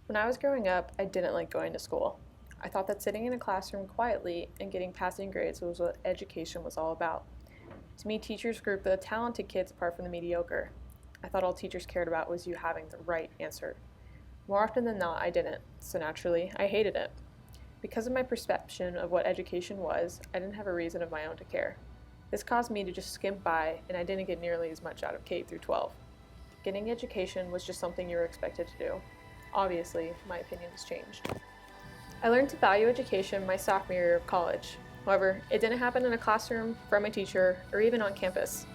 When I was growing up, I didn't like going to school. I thought that sitting in a classroom quietly and getting passing grades was what education was all about. To me, teachers grouped the talented kids apart from the mediocre. I thought all teachers cared about was you having the right answer. More often than not, I didn't, so naturally, I hated it. Because of my perception of what education was, I didn't have a reason of my own to care. This caused me to just skimp by, and I didn't get nearly as much out of K through 12. Getting education was just something you were expected to do. Obviously, my opinion has changed. I learned to value education my sophomore year of college. However, it didn't happen in a classroom, from a teacher, or even on campus.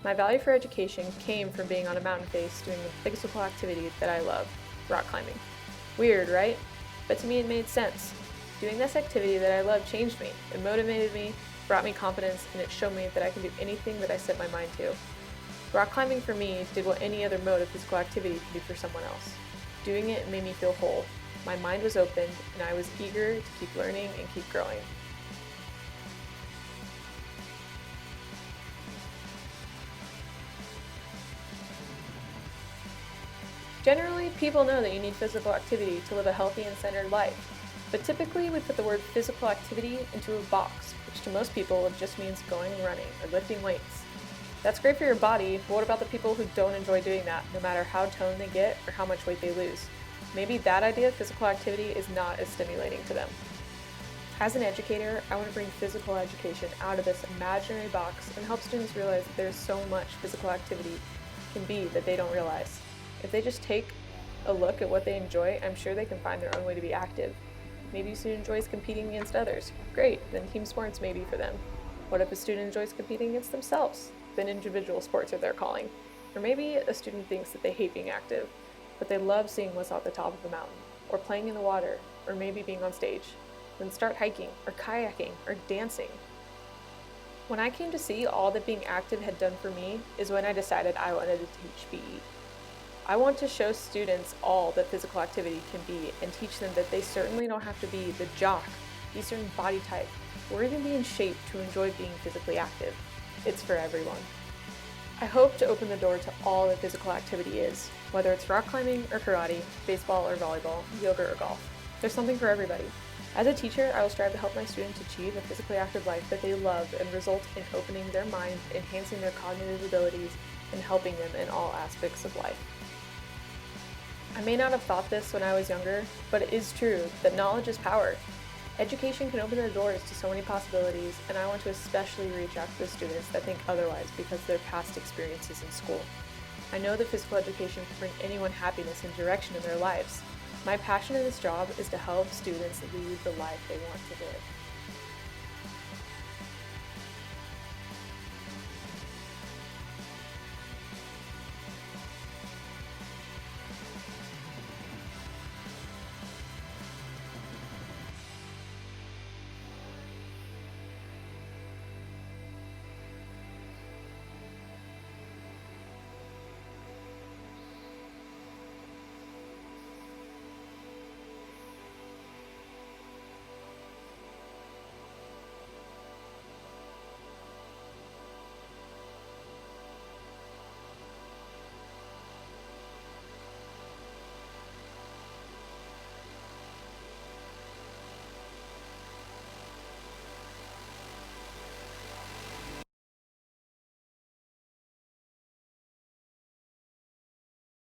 My value for education came from being on a mountain face doing the physical activity that I love, rock climbing. Weird, right? But to me, it made sense. Doing this activity that I love changed me. It motivated me, brought me confidence, and it showed me that I can do anything that I set my mind to. Rock climbing for me did what any other mode of physical activity can do for someone else. Doing it made me feel whole. My mind was opened, and I was eager to keep learning and keep growing. Generally, people know that you need physical activity to live a healthy and centered life, but typically we put the word physical activity into a box, which to most people it just means going running or lifting weights. That's great for your body, but what about the people who don't enjoy doing that, no matter how toned they get or how much weight they lose? Maybe that idea of physical activity is not as stimulating to them. As an educator, I want to bring physical education out of this imaginary box and help students realize that there's so much physical activity can be that they don't realize. If they just take a look at what they enjoy, I'm sure they can find their own way to be active. Maybe a student enjoys competing against others. Great, then team sports may be for them. What if a student enjoys competing against themselves? Then individual sports are their calling. Or maybe a student thinks that they hate being active, but they love seeing what's at the top of the mountain, or playing in the water, or maybe being on stage. Then start hiking, or kayaking, or dancing. When I came to see all that being active had done for me is when I decided I wanted to teach PE. I want to show students all that physical activity can be and teach them that they certainly don't have to be the jock, be a certain body type, or even be in shape to enjoy being physically active. It's for everyone. I hope to open the door to all that physical activity is, whether it's rock climbing or karate, baseball or volleyball, yoga or golf. There's something for everybody. As a teacher, I will strive to help my students achieve a physically active life that they love and result in opening their mind, enhancing their cognitive abilities, and helping them in all aspects of life. I may not have thought this when I was younger, but it is true that knowledge is power. Education can open the doors to so many possibilities, and I want to especially reach out to the students that think otherwise because of their past experiences in school. I know that physical education can bring anyone happiness and direction in their lives. My passion in this job is to help students lead the life they want to live.